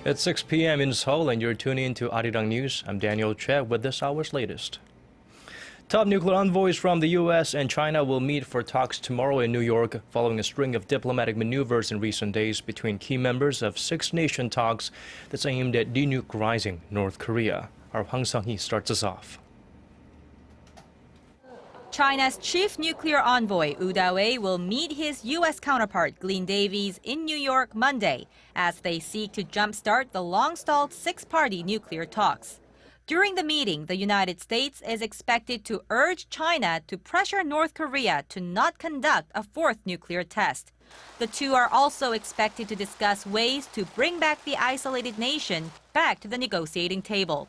It's 6 p.m. in Seoul and you're tuning in to ARIRANG News. I'm Daniel Choy with this hour's latest. Top nuclear envoys from the U.S. and China will meet for talks tomorrow in New York following a string of diplomatic maneuvers in recent days between key members of six-nation talks that's aimed at denuclearizing North Korea. Our Hwang Sung-hee starts us off. China's chief nuclear envoy, Wu Dawei, will meet his U.S. counterpart, Glyn Davies, in New York Monday as they seek to jumpstart the long-stalled six-party nuclear talks. During the meeting, the United States is expected to urge China to pressure North Korea to not conduct a fourth nuclear test. The two are also expected to discuss ways to bring back the isolated nation back to the negotiating table.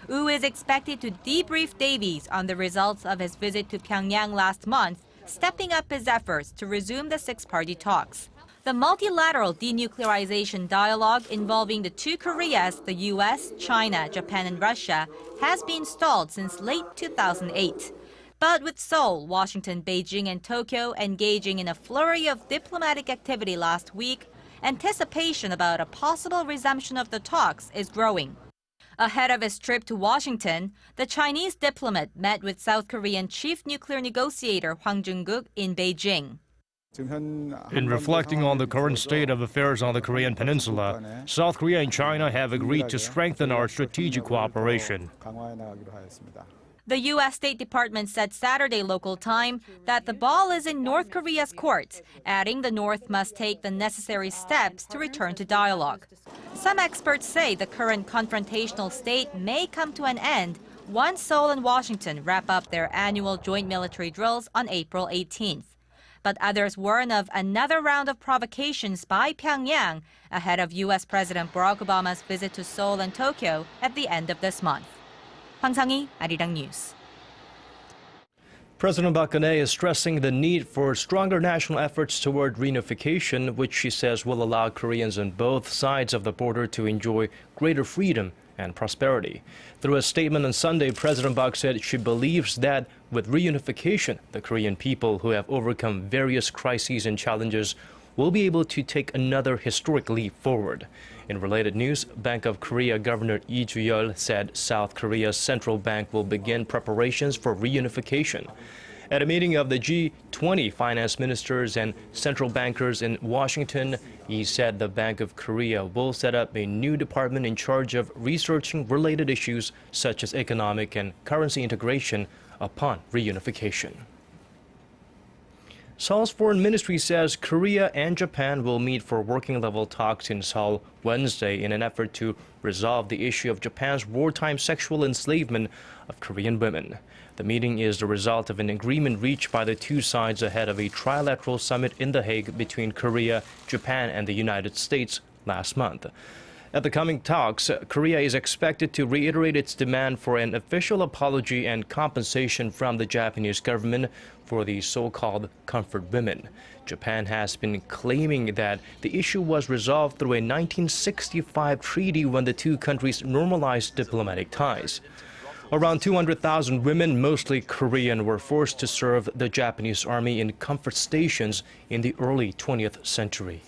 Wu is expected to debrief Davies on the results of his visit to Pyongyang last month, stepping up his efforts to resume the six-party talks. The multilateral denuclearization dialogue involving the two Koreas, the U.S., China, Japan, and Russia, has been stalled since late 2008. But with Seoul, Washington, Beijing, and Tokyo engaging in a flurry of diplomatic activity last week, anticipation about a possible resumption of the talks is growing. Ahead of his trip to Washington, the Chinese diplomat met with South Korean chief nuclear negotiator Hwang Sung-hee in Beijing. In reflecting on the current state of affairs on the Korean peninsula, South Korea and China have agreed to strengthen our strategic cooperation. The U.S. State Department said Saturday local time that the ball is in North Korea's court, adding the North must take the necessary steps to return to dialogue. Some experts say the current confrontational state may come to an end once Seoul and Washington wrap up their annual joint military drills on April 18th. But others warn of another round of provocations by Pyongyang ahead of U.S. President Barack Obama's visit to Seoul and Tokyo at the end of this month. Hwang Sung-hee, ARIRANG News. President Park Geun-hye is stressing the need for stronger national efforts toward reunification, which she says will allow Koreans on both sides of the border to enjoy greater freedom and prosperity. Through a statement on Sunday, President Park said she believes that with reunification, the Korean people who have overcome various crises and challenges will be able to take another historic leap forward. In related news, Bank of Korea Governor Lee Ju-yeol said South Korea's central bank will begin preparations for reunification. At a meeting of the G20 finance ministers and central bankers in Washington, he said the Bank of Korea will set up a new department in charge of researching related issues such as economic and currency integration upon reunification. Seoul's foreign ministry says Korea and Japan will meet for working-level talks in Seoul Wednesday in an effort to resolve the issue of Japan's wartime sexual enslavement of Korean women. The meeting is the result of an agreement reached by the two sides ahead of a trilateral summit in The Hague between Korea, Japan, and the United States last month. At the coming talks, Korea is expected to reiterate its demand for an official apology and compensation from the Japanese government for the so-called comfort women. Japan has been claiming that the issue was resolved through a 1965 treaty when the two countries normalized diplomatic ties. Around 200,000 women, mostly Korean, were forced to serve the Japanese army in comfort stations in the early 20th century.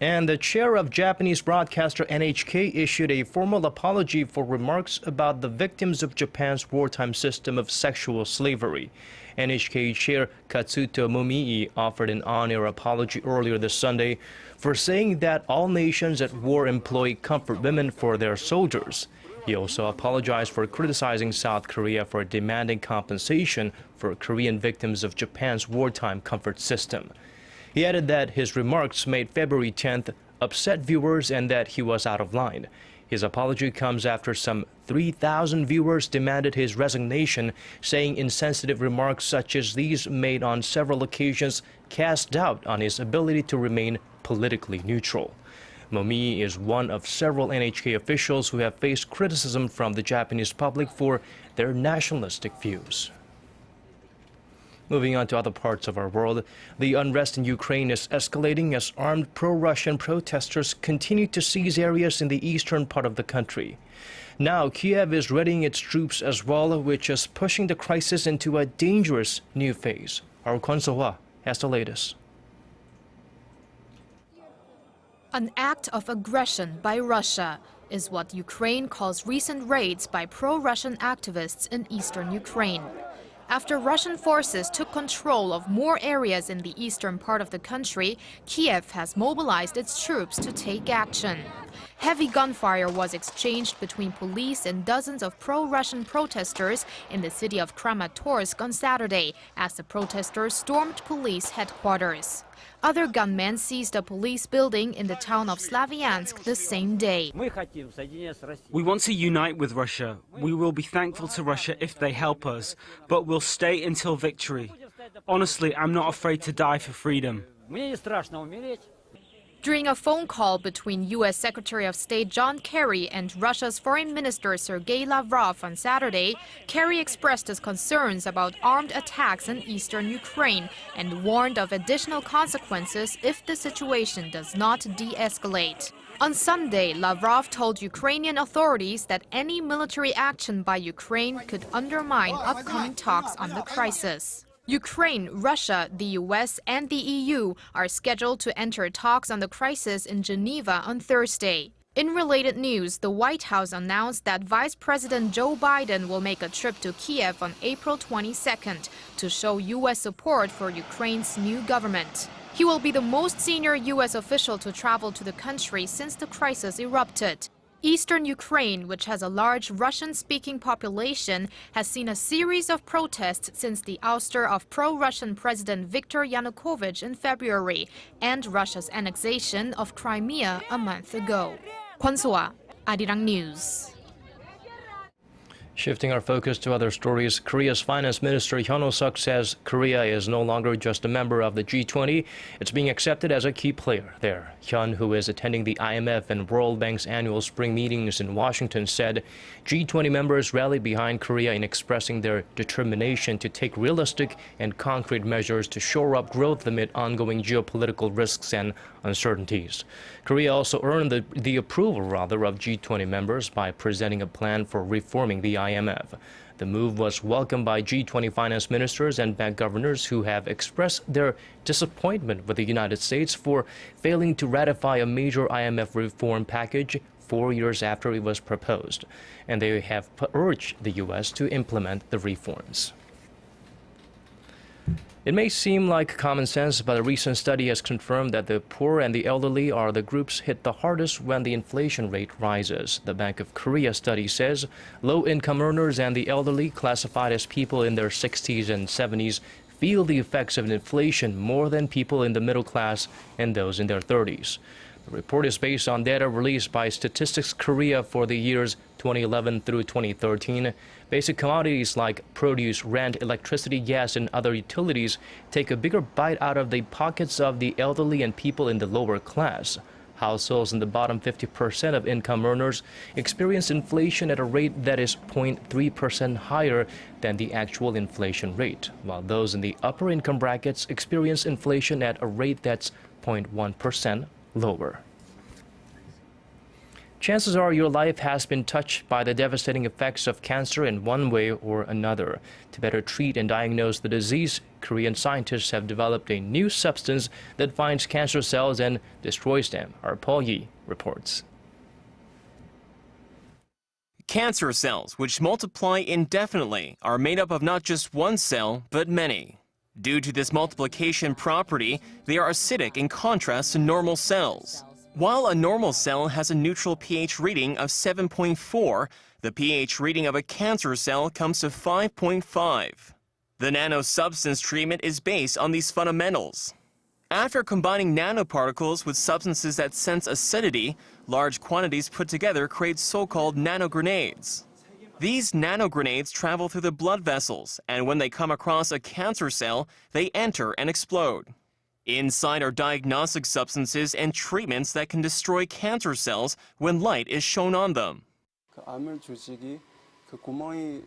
And the chair of Japanese broadcaster NHK issued a formal apology for remarks about the victims of Japan's wartime system of sexual slavery. NHK chair Katsuto Momii offered an on-air apology earlier this Sunday for saying that all nations at war employ comfort women for their soldiers. He also apologized for criticizing South Korea for demanding compensation for Korean victims of Japan's wartime comfort system. He added that his remarks made February 10th upset viewers and that he was out of line. His apology comes after some 3,000 viewers demanded his resignation, saying insensitive remarks such as these made on several occasions cast doubt on his ability to remain politically neutral. Momii is one of several NHK officials who have faced criticism from the Japanese public for their nationalistic views. Moving on to other parts of our world, the unrest in Ukraine is escalating as armed pro-Russian protesters continue to seize areas in the eastern part of the country. Now, Kiev is readying its troops as well, which is pushing the crisis into a dangerous new phase. Our Kwon So-hwa has the latest. An act of aggression by Russia is what Ukraine calls recent raids by pro-Russian activists in eastern Ukraine. After Russian forces took control of more areas in the eastern part of the country, Kiev has mobilized its troops to take action. Heavy gunfire was exchanged between police and dozens of pro-Russian protesters in the city of Kramatorsk on Saturday as the protesters stormed police headquarters. Other gunmen seized a police building in the town of Slavyansk the same day. We want to unite with Russia. We will be thankful to Russia if they help us, but we'll stay until victory. Honestly, I'm not afraid to die for freedom. During a phone call between U.S. Secretary of State John Kerry and Russia's Foreign Minister Sergei Lavrov on Saturday, Kerry expressed his concerns about armed attacks in eastern Ukraine and warned of additional consequences if the situation does not de-escalate. On Sunday, Lavrov told Ukrainian authorities that any military action by Ukraine could undermine upcoming talks on the crisis. Ukraine, Russia, the US, and the EU are scheduled to enter talks on the crisis in Geneva on Thursday. In related news, the White House announced that Vice President Joe Biden will make a trip to Kiev on April 22nd to show US support for Ukraine's new government. He will be the most senior US official to travel to the country since the crisis erupted. Eastern Ukraine, which has a large Russian-speaking population, has seen a series of protests since the ouster of pro-Russian President Viktor Yanukovych in February and Russia's annexation of Crimea a month ago. Kwon So-ah, ARIRANG News. Shifting our focus to other stories, Korea's Finance Minister Hyun Oh-suk says Korea is no longer just a member of the G20, it's being accepted as a key player there. Hyun, who is attending the IMF and World Bank's annual spring meetings in Washington, said G20 members rallied behind Korea in expressing their determination to take realistic and concrete measures to shore up growth amid ongoing geopolitical risks and uncertainties. Korea also earned the approval of G20 members by presenting a plan for reforming the IMF. The move was welcomed by G20 finance ministers and bank governors who have expressed their disappointment with the United States for failing to ratify a major IMF reform package 4 years after it was proposed, and they have urged the U.S. to implement the reforms. It may seem like common sense, but a recent study has confirmed that the poor and the elderly are the groups hit the hardest when the inflation rate rises. The Bank of Korea study says low-income earners and the elderly, classified as people in their 60s and 70s, feel the effects of inflation more than people in the middle class and those in their 30s. The report is based on data released by Statistics Korea for the years 2011 through 2013. Basic commodities like produce, rent, electricity, gas, and other utilities take a bigger bite out of the pockets of the elderly and people in the lower class. Households in the bottom 50% of income earners experience inflation at a rate that is 0.3% higher than the actual inflation rate, while those in the upper income brackets experience inflation at a rate that's 0.1% lower. Chances are your life has been touched by the devastating effects of cancer in one way or another. To better treat and diagnose the disease, Korean scientists have developed a new substance that finds cancer cells and destroys them. Our Paul Yi reports. Cancer cells, which multiply indefinitely, are made up of not just one cell, but many. Due to this multiplication property, they are acidic in contrast to normal cells. While a normal cell has a neutral pH reading of 7.4, the pH reading of a cancer cell comes to 5.5. The nanosubstance treatment is based on these fundamentals. After combining nanoparticles with substances that sense acidity, large quantities put together create so-called nanogrenades. These nanogrenades travel through the blood vessels, and when they come across a cancer cell, they enter and explode. Inside are diagnostic substances and treatments that can destroy cancer cells when light is shone on them.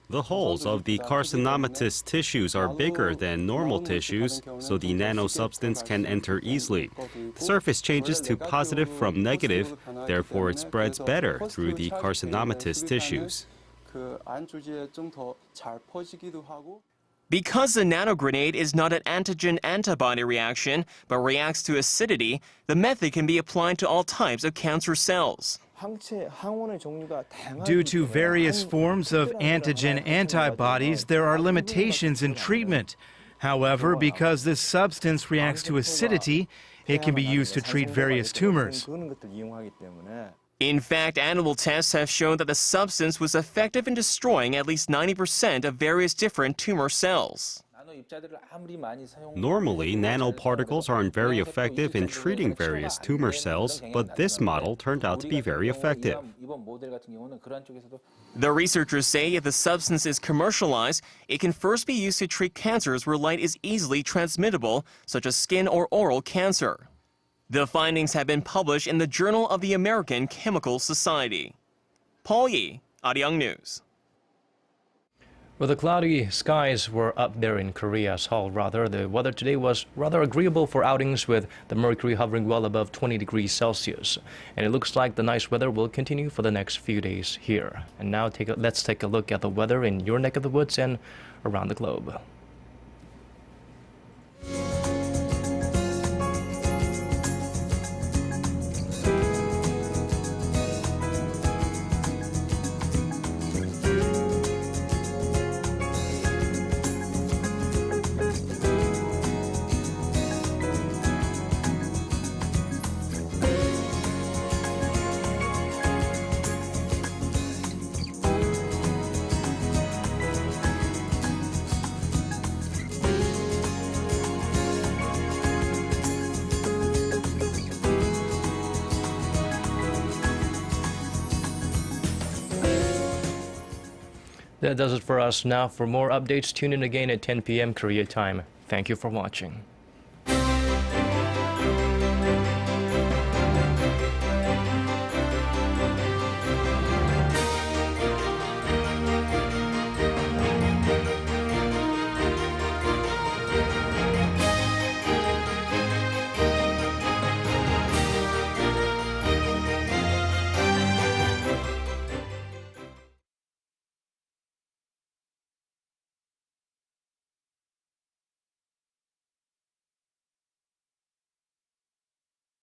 The holes of the carcinomatous tissues are bigger than normal tissues, so the nanosubstance can enter easily. The surface changes to positive from negative, therefore it spreads better through the carcinomatous tissues. Because the nanogrenade is not an antigen-antibody reaction, but reacts to acidity, the method can be applied to all types of cancer cells. Due to various forms of antigen antibodies, there are limitations in treatment. However, because this substance reacts to acidity, it can be used to treat various tumors. In fact, animal tests have shown that the substance was effective in destroying at least 90% of various different tumor cells. Normally, nanoparticles aren't very effective in treating various tumor cells, but this model turned out to be very effective. The researchers say if the substance is commercialized, it can first be used to treat cancers where light is easily transmittable, such as skin or oral cancer. The findings have been published in the Journal of the American Chemical Society. Paul Yi, ARIRANG News. Well, the cloudy skies were up there in Korea, Seoul rather. The weather today was rather agreeable for outings with the mercury hovering well above 20 degrees Celsius. And it looks like the nice weather will continue for the next few days here. And now let's take a look at the weather in your neck of the woods and around the globe. That does it for us now. For more updates, tune in again at 10 p.m. Korea time. Thank you for watching.